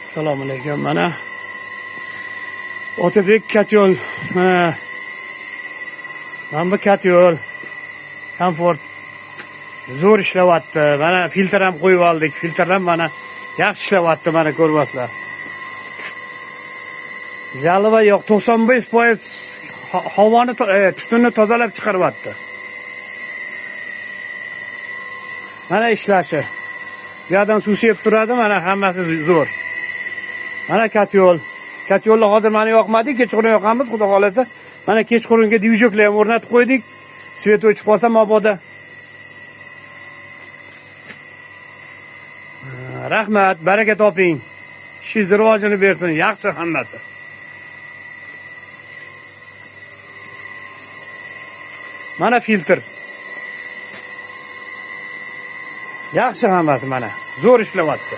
Assalomu alaykum. Mana Otabek katyol. Mana bu katyol komfort zo'r ishlayapti. Mana filtr ham qo'yib oldik. Filtr ham mana yaxshi ishlayapti, mana ko'ryapsizlar. Jaliva yo'q, 95% havoni tutunni tozalab chiqaryapti. Mana ishlashi. Bu yerdan suv sepib turadi, mana hammasi zo'r. Mana katyol. Katyolni hozir meni yoqmadi, kechqurun yoqamiz, xudo xolasa. Mana kechqurunga divizhoklar ham o'rnatib qo'ydik. Svet o'chib qolsa mabodo. Rahmat, baraka toping. Ishingiz rivojini bersin, yaxshi hammasi. Mana filtr. Yaxshi hammasi mana. Zo'r ishlayapti.